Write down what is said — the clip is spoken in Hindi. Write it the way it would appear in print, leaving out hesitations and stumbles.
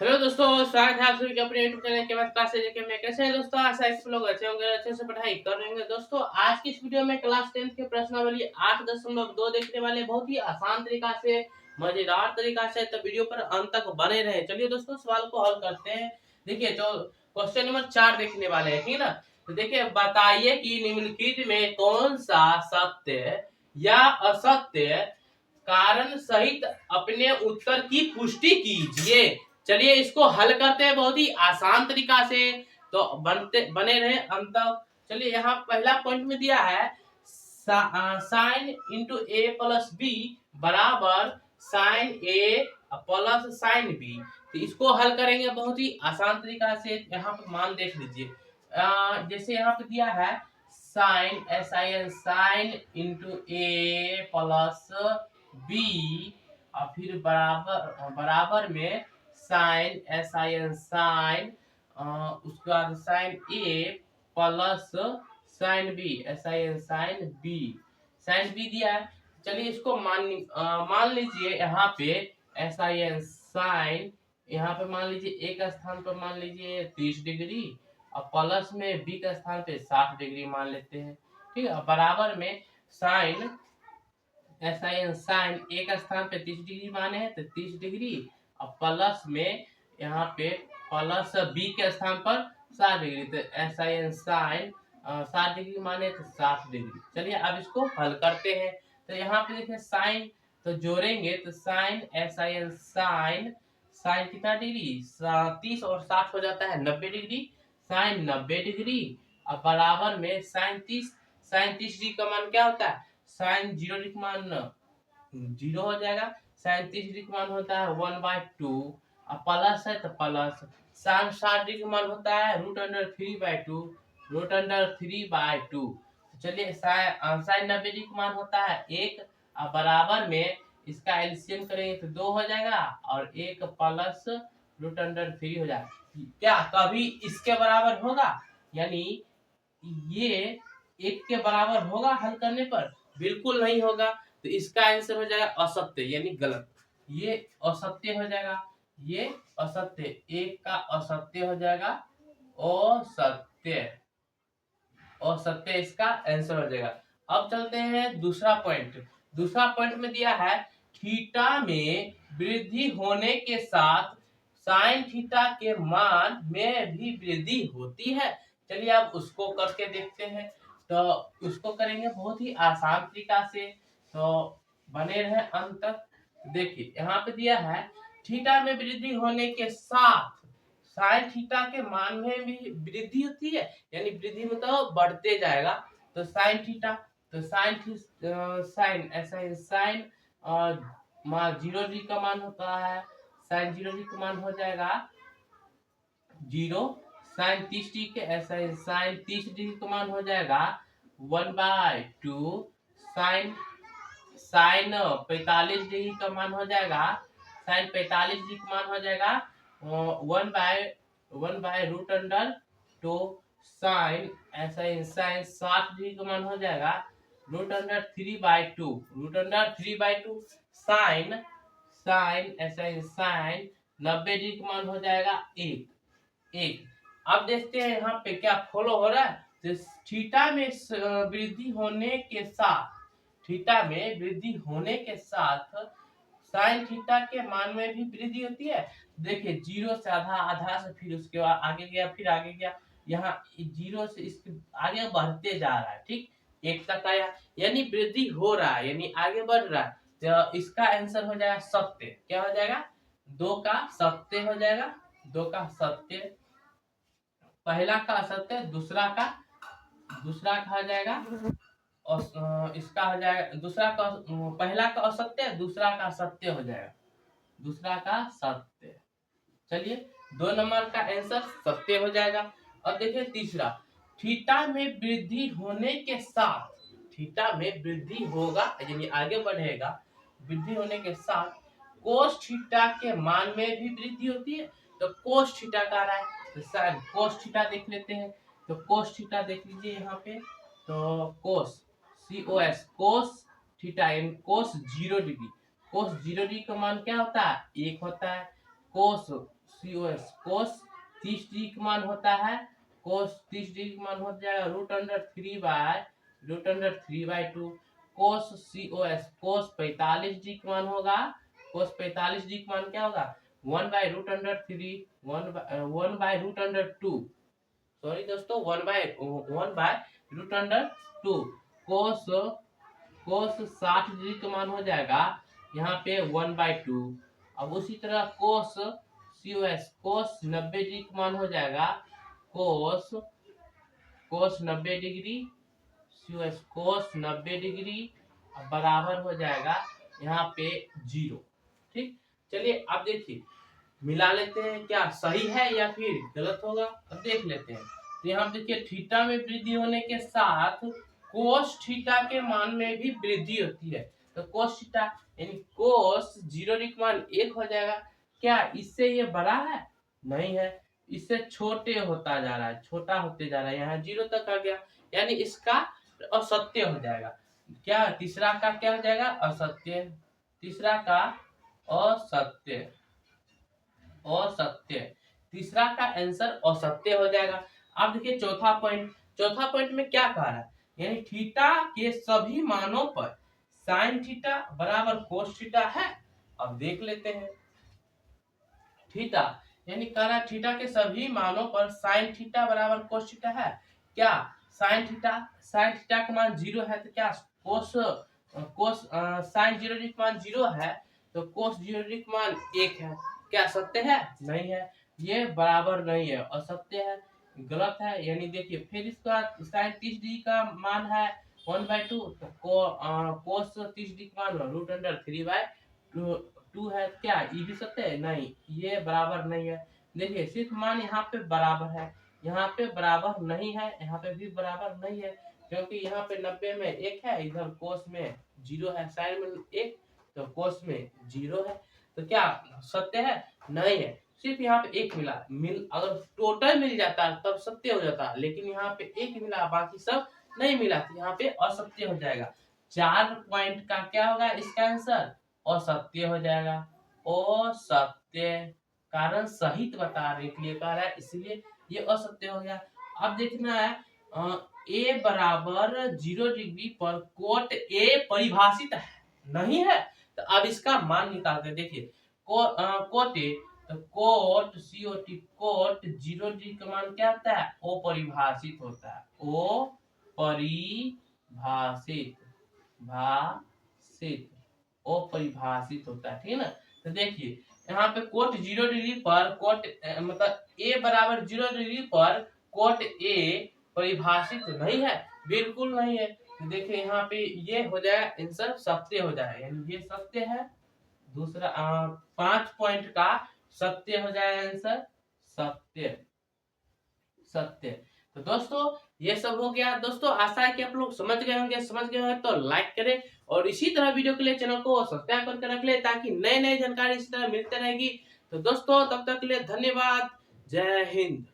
हेलो दोस्तों, स्वागत है आप सभी के अपने यूट्यूब चैनल के बाद क्लासेज में। कैसे हैं दोस्तों? आशा है सब लोग अच्छे होंगे, अच्छे से पढ़ाई कर रहे होंगे। दोस्तों आज की इस वीडियो में क्लास 10 के प्रश्नावली 8.2 देखने वाले, बहुत ही आसान तरीका से, मजेदार तरीका से। तो वीडियो पर अंत तक बने रहे। चलिए दोस्तों सवाल को हल करते हैं। देखिए जो क्वेश्चन नंबर 4 देखने वाले हैं, ठीक है ना। तो देखिए, बताइए कि निम्नलिखित में कौन सा सत्य या असत्य कारण सहित अपने उत्तर की पुष्टि कीजिए। चलिए इसको हल करते हैं बहुत ही आसान तरीका से, तो बने रहे अंत तक। चलिए यहाँ पहला पॉइंट में दिया है साइन इंटू ए प्लस बी बराबर sign A plus sine B. तो इसको हल करेंगे बहुत ही आसान तरीका से। यहाँ पर मान देख लीजिए, जैसे यहाँ पे दिया है साइन SIN साइन इंटू ए प्लस बी और फिर बराबर बराबर में साइन SIN साइन, उसके बाद sine A plus sine B SIN sine B. Sine B दिया है। चलिए इसको मान लीजिए यहाँ पे SIN साइन, यहाँ पे मान लीजिए ए का स्थान पर मान लीजिए 30 डिग्री और प्लस में बी का स्थान पे 60 डिग्री मान लेते हैं, ठीक है। बराबर में साइन SIN साइन ए का स्थान पे 30 डिग्री माने हैं तो 30 डिग्री और प्लस में यहाँ पे प्लस बी के स्थान पर 60 डिग्री, तो SIN साइन 60 डिग्री माने तो 60 डिग्री। चलिए अब इसको हल करते हैं। तो यहाँ पे देखिए साइन तो जोड़ेंगे तो साइन SIN साइन, साइन कितना डिग्री 30 और 60 हो जाता है 90 डिग्री, साइन 90 डिग्री और बराबर में साइन 30 डिग्री का मान क्या होता है, साइन 0 डिग्री का मान 0 हो जाएगा। साइन 30 डिग्री का मान होता है 1/2 और प्लस है तो प्लस साइन 60 डिग्री का मान होता है √3/2, √3/2। चलिए साइन 90 डिग्री का मान होता है 1 और बराबर में इसका एलसीएम करेंगे तो 2 हो जाएगा और 1 प्लस √3 हो जाएगा। क्या कभी इसके बराबर होगा? यानी ये 1 के बराबर होगा हल करने पर? बिल्कुल नहीं होगा। तो इसका आंसर हो जाएगा असत्य, यानी गलत। ये असत्य हो जाएगा, ये असत्य, 1 का असत्य हो जाएगा, असत्य, असत्य इसका आंसर हो जाएगा। अब चलते हैं दूसरा पॉइंट। दूसरा पॉइंट में दिया है थीटा में वृद्धि होने के साथ साइन थीटा के मान में भी वृद्धि होती है। चलिए अब उसको करके देखते हैं। तो उसको करेंगे बहुत ही आसान तरीका से, तो बने रहे अंत तक। देखिए यहाँ पे दिया है थीटा में वृद्धि होने के साथ साइन थीटा के मान में भी वृद्धि होती है, यानी वृद्धि मतलब बढ़ते जाएगा। तो साइन थीटा, तो साइन ऐसा साइन और 0 डिग्री का मान होता है, साइन 0 डिग्री का मान हो जाएगा 0। साइन 30 डिग्री के ऐसा साइन 30 डिग्री का मान हो जाएगा 1/2। साइन साइन 45 डिग्री का मान हो जाएगा, साइन 45 डिग्री का मान हो जाएगा 1/√2। साइन ऐसा साइन 60 डिग्री का मान हो जाएगा √3/2, √3/2। साइन साइन ऐसा साइन 90 डिग्री का मान हो जाएगा 1। अब देखते हैं यहाँ पे क्या फॉलो हो रहा है। तो थीटा में वृद्धि होने के साथ, थीटा में वृद्धि होने के साथ साइन थीटा के मान में भी वृद्धि होती है। देखिए 0 से आधा, आधा से फिर उसके बाद आगे गया, फिर आगे गया, यहाँ 0 से इसके आगे बढ़ते जा रहा है, ठीक 1 तक आया, यानी वृद्धि हो रहा है, यानी आगे बढ़ रहा है। तो इसका आंसर हो जाएगा सत्य। क्या हो जाएगा? 2 का सत्य हो जाएगा, 2 का सत्य। पहला का असत्य, दूसरा का हो जाएगा, और इसका हो जाएगा दूसरा का, पहला का असत्य, दूसरा का सत्य हो जाएगा, दूसरा का सत्य। चलिए 2 नंबर का आंसर सत्य हो जाएगा। अब देखिए तीसरा, थीटा में वृद्धि होने के साथ, थीटा में वृद्धि होगा यानी आगे बढ़ेगा, वृद्धि होने के साथ कोस थीटा के मान में भी वृद्धि होती है। तो कोस थीटा का रहा है, तो सर कोस थीटा देख लेते हैं। तो कोस थीटा देख लीजिए यहाँ पे, तो कोस COS कोस थीटा यानी कोस 0 डिग्री, कोस 0 डिग्री का मान क्या होता है 1 होता है। कोस COS कोस 30 डिग्री का मान होता है, कोस 30 डिग्री का मान हो जाएगा √3/2। कोस COS कोस 45 डिग्री का मान होगा, कोस 45 डिग्री का मान क्या होगा 1/√3 1/√2, सॉरी दोस्तों 1/√2। कोस कोस 60 डिग्री का मान हो जाएगा यहाँ पे 1/2। अब उसी तरह कोस COS कोस 90 डिग्री का मान हो जाएगा कोस 90 डिग्री COS कोस 90 डिग्री बराबर हो जाएगा यहाँ पे 0। ठीक, चलिए अब देखिए मिला लेते हैं, क्या सही है या फिर गलत होगा, अब देख लेते हैं। तो यहाँ देखिए थीटा में वृद्धि होने के साथ कोस थीटा के मान में भी वृद्धि होती है। तो कोस थीटा यानी कोस 0 डिग्री का मान 1 हो जाएगा। क्या इससे ये बड़ा है? नहीं है, इससे छोटे होता जा रहा है, छोटा होते जा रहा है, यहाँ 0 तक आ गया, यानी इसका असत्य हो जाएगा। क्या तीसरा का क्या हो जाएगा? असत्य। तीसरा का असत्य, असत्य, तीसरा का आंसर असत्य हो जाएगा। अब देखिए चौथा पॉइंट में क्या कह रहा है, यानी थीटा के सभी मानों पर साइन थीटा बराबर कोस थीटा है। अब देख लेते हैं, थीटा यानी कह रहा है थीटा के सभी मानों पर साइन थीटा बराबर कोस थीटा है। क्या साइन थीटा का मान 0 है, तो क्या कोस साइन 0 डिग्री का मान 0 है, तो कोस 0 डिग्री का मान 1 है। क्या सत्य है? नहीं है, ये बराबर नहीं है, असत्य है, गलत है। यानी देखिए फिर इसका साइन 30 डिग्री का मान है 1/2, तो कोस 30 डिग्री का मान √3/2 है। क्या ये भी सत्य है? नहीं, ये बराबर नहीं है। देखिए सिर्फ मान यहाँ पे बराबर है, यहाँ पे बराबर नहीं है, यहाँ पे भी बराबर नहीं है, क्योंकि यहाँ पे 90 में 1 है, इधर कोस में 0 है, साइन में 1 तो कोस में 0 है। तो क्या सत्य है? नहीं है, सिर्फ यहाँ पे 1 मिला। अगर टोटल मिल जाता तब सत्य हो जाता, लेकिन यहाँ पे 1 मिला, बाकी सब नहीं मिला, तो यहाँ पे असत्य हो जाएगा। 4 पॉइंट का क्या होगा इसका आंसर? असत्य हो जाएगा। असत्य, कारण सहित बताने के लिए कह रहा है, इसलिए ये असत्य हो गया। अब देखना है ए बराबर 0 डिग्री पर कोट ए परिभाषित है नहीं है, तो अब इसका मान निकालते हैं। देखिए कोट ए, तो कोट COT कोट 0 डिग्री का मान क्या होता है? ओ परिभाषित होता है, ओ परिभाषित, भाषित, ओ परिभाषित होता है, ठीक है ना। तो देखिए यहाँ पे कोट 0 डिग्री पर कोट मतलब ए बराबर 0 डिग्री पर कोट ए परिभाषित नहीं है, बिल्कुल नहीं है। तो देखिए यहाँ पे ये हो जाए आंसर सत्य हो जाए, यानी ये सत्य है। दूसरा 5 पॉइंट का सत्य हो जाए आंसर, सत्य, सत्य। तो दोस्तों ये सब हो गया। दोस्तों आशा है कि आप लोग समझ गए होंगे, तो लाइक करें और इसी तरह वीडियो के लिए चैनल को सब्सक्राइब करके रख ले, ताकि नए नए जानकारी इसी तरह मिलते रहेगी। तो दोस्तों तब तक के लिए धन्यवाद, जय हिंद।